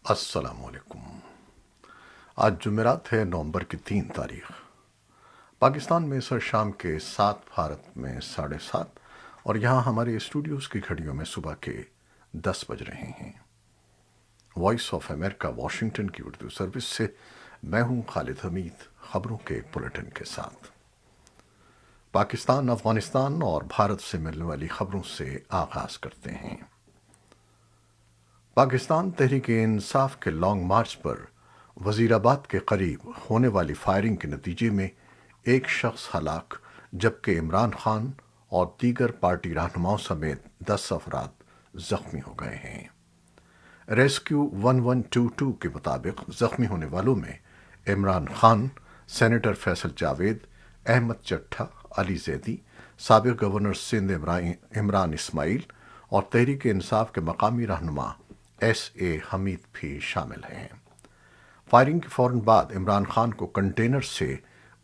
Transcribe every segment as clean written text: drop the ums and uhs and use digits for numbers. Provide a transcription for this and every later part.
السلام علیکم۔ آج جمعرات ہے، نومبر کی 3 تاریخ۔ پاکستان میں سر شام کے 7، بھارت میں 7:30، اور یہاں ہمارے اسٹوڈیوز کی گھڑیوں میں صبح کے 10 بج رہے ہیں۔ وائس آف امریکہ واشنگٹن کی اردو سروس سے میں ہوں خالد حمید، خبروں کے بلیٹن کے ساتھ۔ پاکستان، افغانستان اور بھارت سے ملنے والی خبروں سے آغاز کرتے ہیں۔ پاکستان تحریک انصاف کے لانگ مارچ پر وزیر آباد کے قریب ہونے والی فائرنگ کے نتیجے میں ایک شخص ہلاک، جبکہ عمران خان اور دیگر پارٹی رہنماؤں سمیت 10 افراد زخمی ہو گئے ہیں۔ ریسکیو 1122 کے مطابق زخمی ہونے والوں میں عمران خان، سینیٹر فیصل جاوید، احمد چٹھا، علی زیدی، سابق گورنر سندھ عمران اسماعیل اور تحریک انصاف کے مقامی رہنما ایس اے حمید بھی شامل ہیں۔ فائرنگ کے فوراً بعد عمران خان کو کنٹینر سے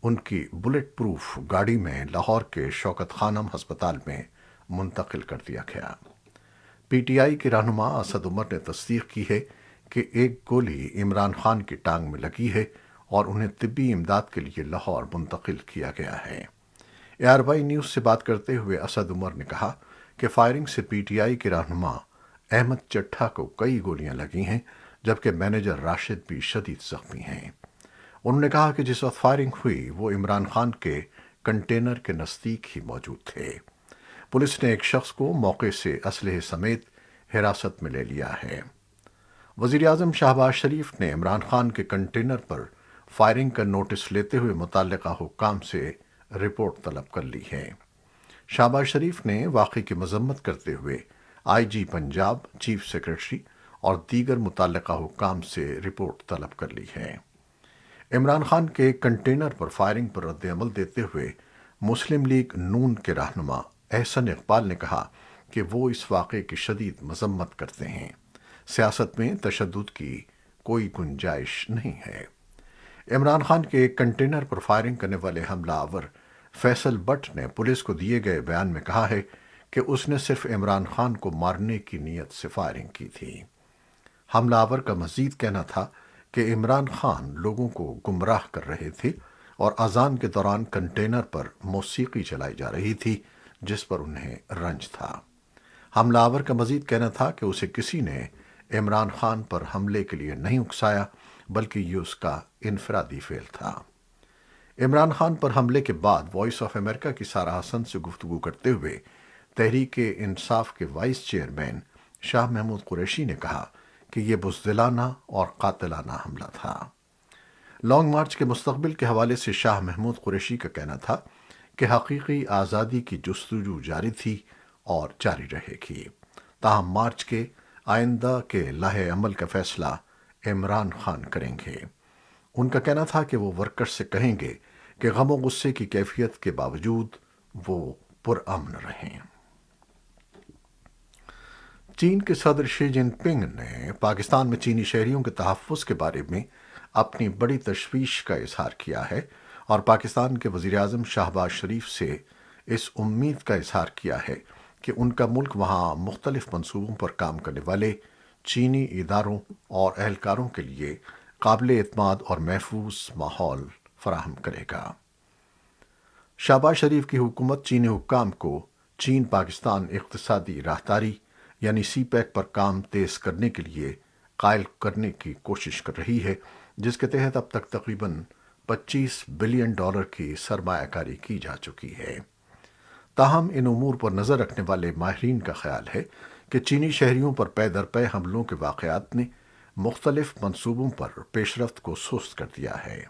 ان کی بلٹ پروف گاڑی میں لاہور کے شوکت خانم ہسپتال میں منتقل کر دیا گیا۔ پی ٹی آئی کے رہنما اسد عمر نے تصدیق کی ہے کہ ایک گولی عمران خان کی ٹانگ میں لگی ہے اور انہیں طبی امداد کے لیے لاہور منتقل کیا گیا ہے۔ ARY نیوز سے بات کرتے ہوئے اسد عمر نے کہا کہ فائرنگ سے پی ٹی آئی کے رہنما احمد چٹھا کو کئی گولیاں لگی ہیں، جبکہ مینیجر راشد بھی شدید زخمی ہیں۔ انہوں نے کہا کہ جس وقت فائرنگ ہوئی وہ عمران خان کے کنٹینر کے نزدیک ہی موجود تھے۔ پولیس نے ایک شخص کو موقع سے اسلحے سمیت حراست میں لے لیا ہے۔ وزیراعظم شہباز شریف نے عمران خان کے کنٹینر پر فائرنگ کا نوٹس لیتے ہوئے متعلقہ حکام سے رپورٹ طلب کر لی ہے۔ شہباز شریف نے واقعے کی مذمت کرتے ہوئے آئی جی پنجاب، چیف سیکرٹری اور دیگر متعلقہ حکام سے رپورٹ طلب کر لی ہے۔ عمران خان کے کنٹینر پر فائرنگ پر رد عمل دیتے ہوئے مسلم لیگ نون کے رہنما احسن اقبال نے کہا کہ وہ اس واقعے کی شدید مذمت کرتے ہیں۔ سیاست میں تشدد کی کوئی گنجائش نہیں ہے۔ عمران خان کے ایک کنٹینر پر فائرنگ کرنے والے حملہ آور فیصل بٹ نے پولیس کو دیے گئے بیان میں کہا ہے کہ اس نے صرف عمران خان کو مارنے کی نیت سے فائرنگ کی تھی۔ حملہ آور کا مزید کہنا تھا کہ عمران خان لوگوں کو گمراہ کر رہے تھے اور اذان کے دوران کنٹینر پر موسیقی چلائی جا رہی تھی جس پر انہیں رنج تھا۔ حملہ آور کا مزید کہنا تھا کہ اسے کسی نے عمران خان پر حملے کے لیے نہیں اکسایا، بلکہ یہ اس کا انفرادی فعل تھا۔ عمران خان پر حملے کے بعد وائس آف امریکہ کی سارہ حسن سے گفتگو کرتے ہوئے تحریک انصاف کے وائس چیئرمین شاہ محمود قریشی نے کہا کہ یہ بزدلانہ اور قاتلانہ حملہ تھا۔ لانگ مارچ کے مستقبل کے حوالے سے شاہ محمود قریشی کا کہنا تھا کہ حقیقی آزادی کی جستجو جاری تھی اور جاری رہے گی، تاہم مارچ کے آئندہ کے لائحہ عمل کا فیصلہ عمران خان کریں گے۔ ان کا کہنا تھا کہ وہ ورکرز سے کہیں گے کہ غم و غصے کی کیفیت کے باوجود وہ پرامن رہیں۔ چین کے صدر شی جن پنگ نے پاکستان میں چینی شہریوں کے تحفظ کے بارے میں اپنی بڑی تشویش کا اظہار کیا ہے اور پاکستان کے وزیراعظم شہباز شریف سے اس امید کا اظہار کیا ہے کہ ان کا ملک وہاں مختلف منصوبوں پر کام کرنے والے چینی اداروں اور اہلکاروں کے لیے قابل اعتماد اور محفوظ ماحول فراہم کرے گا۔ شہباز شریف کی حکومت چینی حکام کو چین پاکستان اقتصادی راہداری یعنی سی پیک پر کام تیز کرنے کے لیے قائل کرنے کی کوشش کر رہی ہے، جس کے تحت اب تک تقریباً $25 بلین کی سرمایہ کاری کی جا چکی ہے۔ تاہم ان امور پر نظر رکھنے والے ماہرین کا خیال ہے کہ چینی شہریوں پر پے در پے حملوں کے واقعات نے مختلف منصوبوں پر پیش رفت کو سست کر دیا ہے۔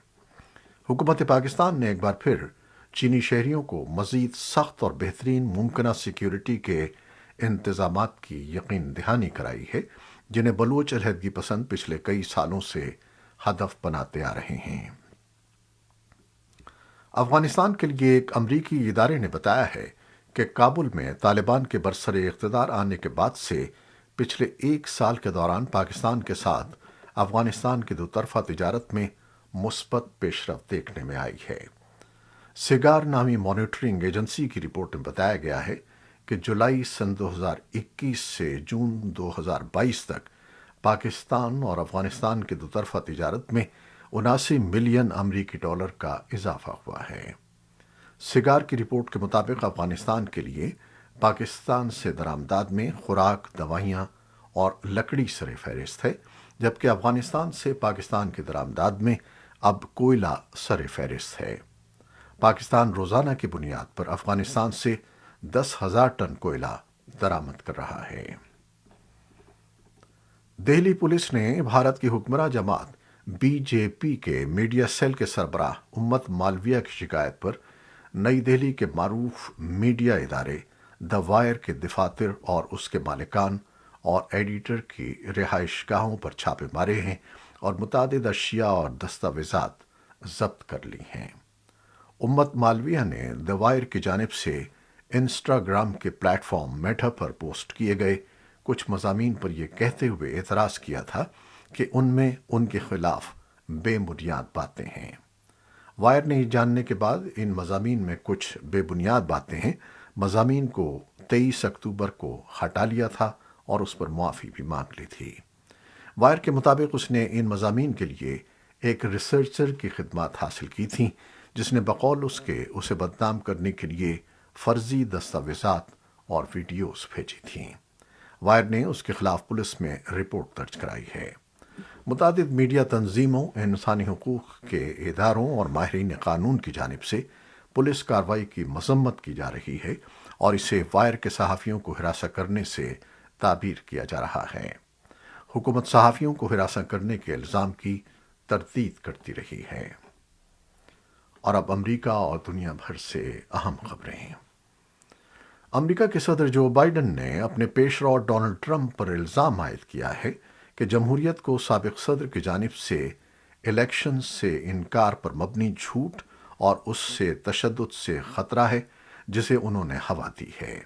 حکومت پاکستان نے ایک بار پھر چینی شہریوں کو مزید سخت اور بہترین ممکنہ سیکیورٹی کے انتظامات کی یقین دہانی کرائی ہے، جنہیں بلوچ علیحدگی پسند پچھلے کئی سالوں سے ہدف بناتے آ رہے ہیں۔ افغانستان کے لیے ایک امریکی ادارے نے بتایا ہے کہ کابل میں طالبان کے برسر اقتدار آنے کے بعد سے پچھلے 1 سال کے دوران پاکستان کے ساتھ افغانستان کی دوطرفہ تجارت میں مثبت پیش رفت دیکھنے میں آئی ہے۔ سگار نامی مانیٹرنگ ایجنسی کی رپورٹ میں بتایا گیا ہے کہ جولائی سن 2021 سے جون 2022 تک پاکستان اور افغانستان کی دوطرفہ تجارت میں 79 ملین امریکی ڈالر کا اضافہ ہوا ہے۔ سگار کی رپورٹ کے مطابق افغانستان کے لیے پاکستان سے درآمدات میں خوراک، دوائیاں اور لکڑی سر فہرست ہے، جبکہ افغانستان سے پاکستان کی درآمدات میں اب کوئلہ سر فہرست ہے۔ پاکستان روزانہ کی بنیاد پر افغانستان سے 10,000 ٹن کوئلہ درآمد کر رہا ہے۔ دہلی پولیس نے بھارت کی حکمراں جماعت بی جے پی کے میڈیا سیل کے سربراہ امت مالویہ کی شکایت پر نئی دہلی کے معروف میڈیا ادارے دی وائر کے دفاتر اور اس کے مالکان اور ایڈیٹر کی رہائش گاہوں پر چھاپے مارے ہیں اور متعدد اشیاء اور دستاویزات ضبط کر لی ہیں۔ امت مالویہ نے دی وائر کی جانب سے انسٹاگرام کے پلیٹ فارم میٹا پر پوسٹ کیے گئے کچھ مضامین پر یہ کہتے ہوئے اعتراض کیا تھا کہ ان میں ان کے خلاف بے بنیاد باتیں ہیں۔ وائر نے یہ جاننے کے بعد ان مضامین میں کچھ بے بنیاد باتیں ہیں مضامین کو 23 اکتوبر کو ہٹا لیا تھا اور اس پر معافی بھی مانگ لی تھی۔ وائر کے مطابق اس نے ان مضامین کے لیے ایک ریسرچر کی خدمات حاصل کی تھیں جس نے بقول اس کے اسے بدنام کرنے کے لیے فرضی دستاویزات اور ویڈیوز بھیجی تھیں۔ وائر نے اس کے خلاف پولیس میں رپورٹ درج کرائی ہے۔ متعدد میڈیا تنظیموں، انسانی حقوق کے اداروں اور ماہرین قانون کی جانب سے پولیس کارروائی کی مذمت کی جا رہی ہے اور اسے وائر کے صحافیوں کو ہراساں کرنے سے تعبیر کیا جا رہا ہے۔ حکومت صحافیوں کو ہراساں کرنے کے الزام کی تردید کرتی رہی ہے۔ اور اب امریکہ اور دنیا بھر سے اہم خبریں۔ امریکہ کے صدر جو بائیڈن نے اپنے پیشرو ڈونلڈ ٹرمپ پر الزام عائد کیا ہے کہ جمہوریت کو سابق صدر کی جانب سے الیکشن سے انکار پر مبنی جھوٹ اور اس سے تشدد سے خطرہ ہے جسے انہوں نے ہوا دی ہے۔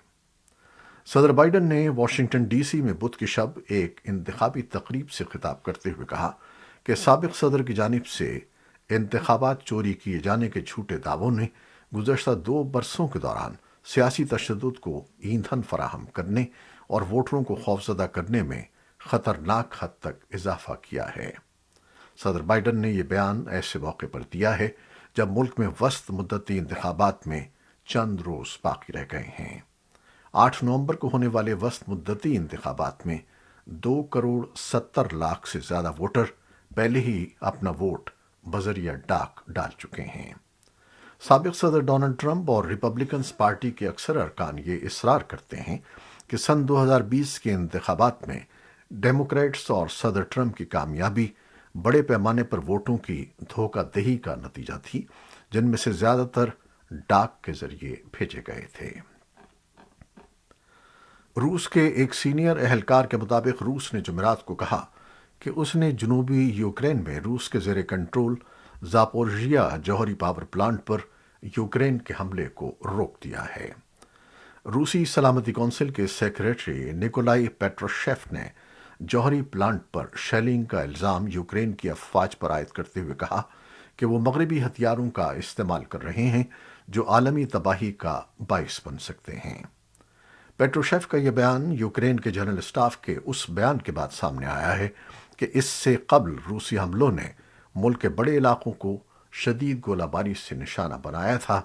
صدر بائیڈن نے واشنگٹن ڈی سی میں بدھ کی شب ایک انتخابی تقریب سے خطاب کرتے ہوئے کہا کہ سابق صدر کی جانب سے انتخابات چوری کیے جانے کے جھوٹے دعووں نے گزشتہ 2 برسوں کے دوران سیاسی تشدد کو ایندھن فراہم کرنے اور ووٹروں کو خوفزدہ کرنے میں خطرناک حد تک اضافہ کیا ہے۔ صدر بائیڈن نے یہ بیان ایسے موقع پر دیا ہے جب ملک میں وسط مدتی انتخابات میں چند روز باقی رہ گئے ہیں۔ 8 نومبر کو ہونے والے وسط مدتی انتخابات میں 2,70,00,000 سے زیادہ ووٹر پہلے ہی اپنا ووٹ بذریعہ ڈاک ڈال چکے ہیں۔ سابق صدر ڈونلڈ ٹرمپ اور ریپبلکنز پارٹی کے اکثر ارکان یہ اصرار کرتے ہیں کہ سن 2020 کے انتخابات میں ڈیموکریٹس اور صدر ٹرمپ کی کامیابی بڑے پیمانے پر ووٹوں کی دھوکہ دہی کا نتیجہ تھی، جن میں سے زیادہ تر ڈاک کے ذریعے بھیجے گئے تھے۔ روس کے ایک سینئر اہلکار کے مطابق روس نے جمعرات کو کہا کہ اس نے جنوبی یوکرین میں روس کے زیر کنٹرول زاپورژیا جوہری پاور پلانٹ پر یوکرین کے حملے کو روک دیا ہے۔ روسی سلامتی کونسل کے سیکریٹری نیکولائی پیٹروشیف نے جوہری پلانٹ پر شیلنگ کا الزام یوکرین کی افواج پر عائد کرتے ہوئے کہا کہ وہ مغربی ہتھیاروں کا استعمال کر رہے ہیں جو عالمی تباہی کا باعث بن سکتے ہیں۔ پیٹروشیف کا یہ بیان یوکرین کے جنرل اسٹاف کے اس بیان کے بعد سامنے آیا ہے کہ اس سے قبل روسی حملوں نے ملک کے بڑے علاقوں کو شدید گولہ باری سے نشانہ بنایا تھا،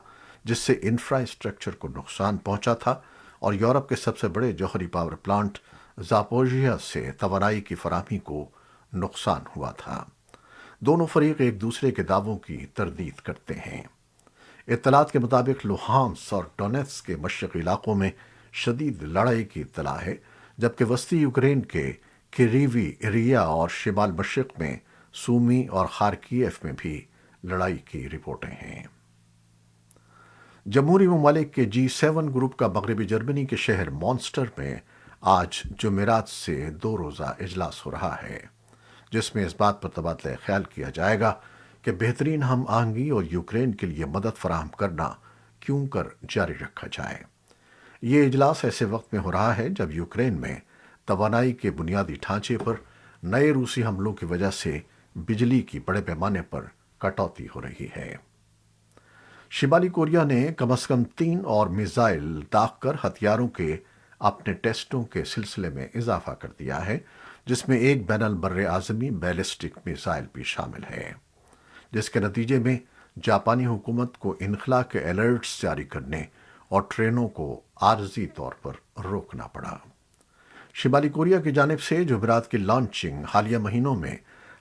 جس سے انفراسٹرکچر کو نقصان پہنچا تھا اور یورپ کے سب سے بڑے جوہری پاور پلانٹ زاپورژیا سے توانائی کی فراہمی کو نقصان ہوا تھا۔ دونوں فریق ایک دوسرے کے دعووں کی تردید کرتے ہیں۔ اطلاعات کے مطابق لوہانس اور ڈونیٹس کے مشرقی علاقوں میں شدید لڑائی کی اطلاع ہے، جبکہ وسطی یوکرین کے کیریوی ایریا اور شمال مشرق میں سومی اور خارکیف میں بھی لڑائی کی رپورٹیں ہیں۔ جمہوری ممالک کے G7 گروپ کا مغربی جرمنی کے شہر مانچسٹر میں آج جمعرات سے 2 روزہ اجلاس ہو رہا ہے، جس میں اس بات پر تبادلہ خیال کیا جائے گا کہ بہترین ہم آہنگی اور یوکرین کے لیے مدد فراہم کرنا کیوں کر جاری رکھا جائے۔ یہ اجلاس ایسے وقت میں ہو رہا ہے جب یوکرین میں توانائی کے بنیادی ڈھانچے پر نئے روسی حملوں کی وجہ سے بجلی کی بڑے پیمانے پر کٹوتی ہو رہی ہے۔ شمالی کوریا نے کم از کم 3 اور میزائل داغ کر ہتھیاروں کے اپنے ٹیسٹوں کے سلسلے میں اضافہ کر دیا ہے، جس میں ایک بین البر اعظمی بیلسٹک میزائل بھی شامل ہے، جس کے نتیجے میں جاپانی حکومت کو انخلا کے الرٹس جاری کرنے اور ٹرینوں کو عارضی طور پر روکنا پڑا۔ شمالی کوریا کی جانب سے جمعرات کی لانچنگ حالیہ مہینوں میں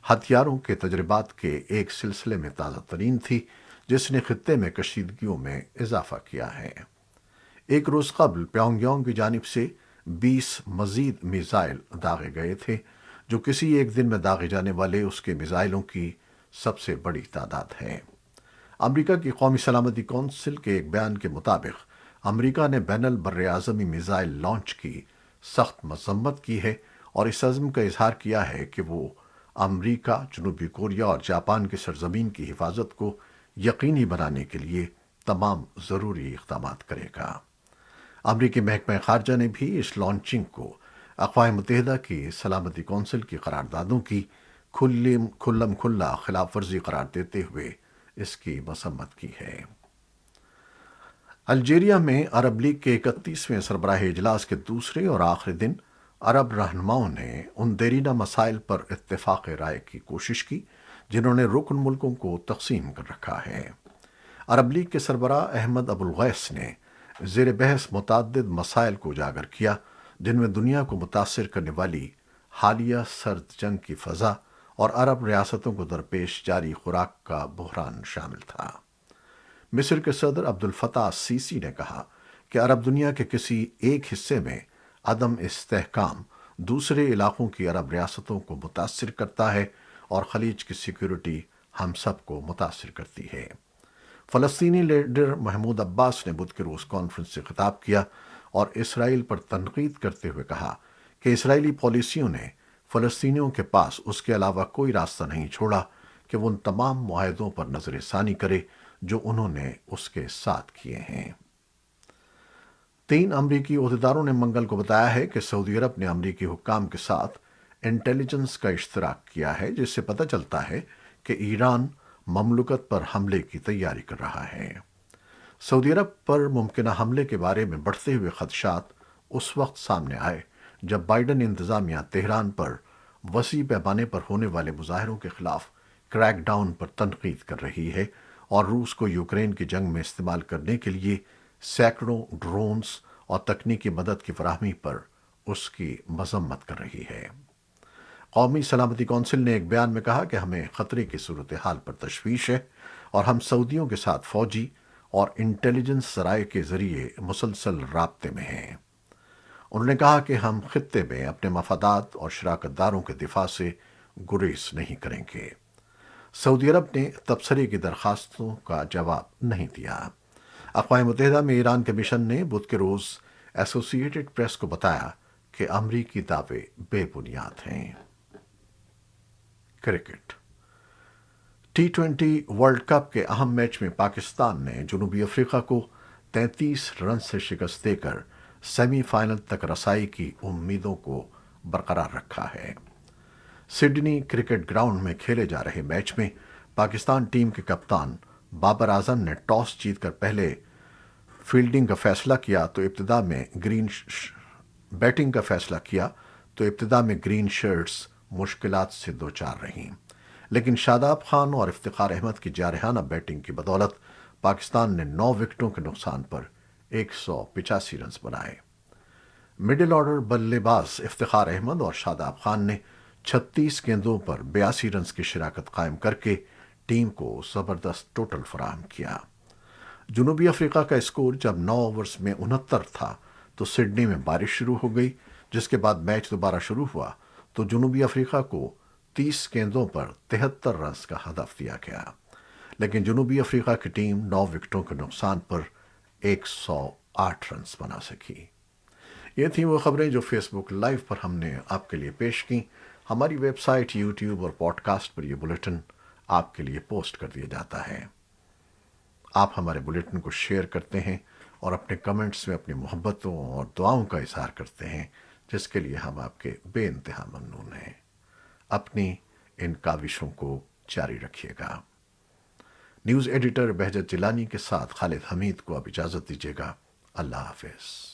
ہتھیاروں کے تجربات کے ایک سلسلے میں تازہ ترین تھی، جس نے خطے میں کشیدگیوں میں اضافہ کیا ہے۔ ایک روز قبل پیونگ یانگ کی جانب سے 20 مزید میزائل داغے گئے تھے، جو کسی ایک دن میں داغے جانے والے اس کے میزائلوں کی سب سے بڑی تعداد ہے۔ امریکہ کی قومی سلامتی کونسل کے ایک بیان کے مطابق امریکہ نے بین البراعظمی میزائل لانچ کی سخت مذمت کی ہے اور اس عزم کا اظہار کیا ہے کہ وہ امریکہ، جنوبی کوریا اور جاپان کی سرزمین کی حفاظت کو یقینی بنانے کے لیے تمام ضروری اقدامات کرے گا۔ امریکی محکمہ خارجہ نے بھی اس لانچنگ کو اقوام متحدہ کی سلامتی کونسل کی قراردادوں کی کھلم کھلا خلاف ورزی قرار دیتے ہوئے اس کی مذمت کی ہے۔ الجیریا میں عرب لیگ کے 31ویں سربراہ اجلاس کے دوسرے اور آخری دن عرب رہنماؤں نے ان دیرینہ مسائل پر اتفاق رائے کی کوشش کی جنہوں نے رکن ملکوں کو تقسیم کر رکھا ہے۔ عرب لیگ کے سربراہ احمد ابو الغیث نے زیر بحث متعدد مسائل کو اجاگر کیا، جن میں دنیا کو متاثر کرنے والی حالیہ سرد جنگ کی فضا اور عرب ریاستوں کو درپیش جاری خوراک کا بحران شامل تھا۔ مصر کے صدر عبد الفتاح السیسی نے کہا کہ عرب دنیا کے کسی ایک حصے میں عدم استحکام دوسرے علاقوں کی عرب ریاستوں کو متاثر کرتا ہے اور خلیج کی سیکیورٹی ہم سب کو متاثر کرتی ہے۔ فلسطینی لیڈر محمود عباس نے بدھ کے روز کانفرنس سے خطاب کیا اور اسرائیل پر تنقید کرتے ہوئے کہا کہ اسرائیلی پالیسیوں نے فلسطینیوں کے پاس اس کے علاوہ کوئی راستہ نہیں چھوڑا کہ وہ ان تمام معاہدوں پر نظر ثانی کرے جو انہوں نے اس کے ساتھ کیے ہیں۔ 3 امریکی عہدیداروں نے منگل کو بتایا ہے کہ سعودی عرب نے امریکی حکام کے ساتھ انٹیلیجنس کا اشتراک کیا ہے، جس سے پتہ چلتا ہے کہ ایران مملکت پر حملے کی تیاری کر رہا ہے۔ سعودی عرب پر ممکنہ حملے کے بارے میں بڑھتے ہوئے خدشات اس وقت سامنے آئے جب بائیڈن انتظامیہ تہران پر وسیع پیمانے پر ہونے والے مظاہروں کے خلاف کریک ڈاؤن پر تنقید کر رہی ہے اور روس کو یوکرین کی جنگ میں استعمال کرنے کے لیے سینکڑوں ڈرونز اور تکنیکی مدد کی فراہمی پر اس کی مذمت کر رہی ہے۔ قومی سلامتی کونسل نے ایک بیان میں کہا کہ ہمیں خطرے کی صورتحال پر تشویش ہے اور ہم سعودیوں کے ساتھ فوجی اور انٹیلیجنس ذرائع کے ذریعے مسلسل رابطے میں ہیں۔ انہوں نے کہا کہ ہم خطے میں اپنے مفادات اور شراکت داروں کے دفاع سے گریز نہیں کریں گے۔ سعودی عرب نے تبصرے کی درخواستوں کا جواب نہیں دیا۔ اقوام متحدہ میں ایران کے مشن نے بدھ کے روز ایسوسی ایٹڈ پریس کو بتایا کہ امریکی دعوے بے بنیاد ہیں۔ کرکٹ T20 ورلڈ کپ کے اہم میچ میں پاکستان نے جنوبی افریقہ کو 33 رن سے شکست دے کر سیمی فائنل تک رسائی کی امیدوں کو برقرار رکھا ہے۔ سڈنی کرکٹ گراؤنڈ میں کھیلے جا رہے میچ میں پاکستان ٹیم کے کپتان بابر اعظم نے ٹاس جیت کر پہلے فیلڈنگ کا فیصلہ کیا تو ابتدا میں گرین شرٹس مشکلات سے دوچار رہیں، لیکن شاداب خان اور افتخار احمد کی جارحانہ بیٹنگ کی بدولت پاکستان نے 9 وکٹوں کے نقصان پر 185 رنز بنائے۔ مڈل آرڈر بلے باز افتخار احمد اور شاداب خان نے 36 گیندوں پر 82 رنز کی شراکت قائم کر کے ٹیم کو زبردست ٹوٹل فراہم کیا۔ جنوبی افریقہ کا اسکور جب 9 اوورز میں 69 تھا تو سڈنی میں بارش شروع ہو گئی، جس کے بعد میچ دوبارہ شروع ہوا تو جنوبی افریقہ کو 30 گیندوں پر 73 رنز کا ہدف دیا گیا، لیکن جنوبی افریقہ کی ٹیم 9 وکٹوں کے نقصان پر 108 رنز بنا سکی۔ یہ تھیں وہ خبریں جو فیس بک لائیو پر ہم نے آپ کے لیے پیش کی۔ ہماری ویب سائٹ، یوٹیوب اور پوڈ کاسٹ پر یہ بلیٹن آپ کے لیے پوسٹ کر دیا جاتا ہے۔ آپ ہمارے بلیٹن کو شیئر کرتے ہیں اور اپنے کمنٹس میں اپنی محبتوں اور دعاؤں کا اظہار کرتے ہیں، جس کے لیے ہم آپ کے بے انتہا ممنون ہیں۔ اپنی ان کاوشوں کو جاری رکھیے گا۔ نیوز ایڈیٹر بہجت جیلانی کے ساتھ خالد حمید کو اب اجازت دیجیے گا۔ اللہ حافظ۔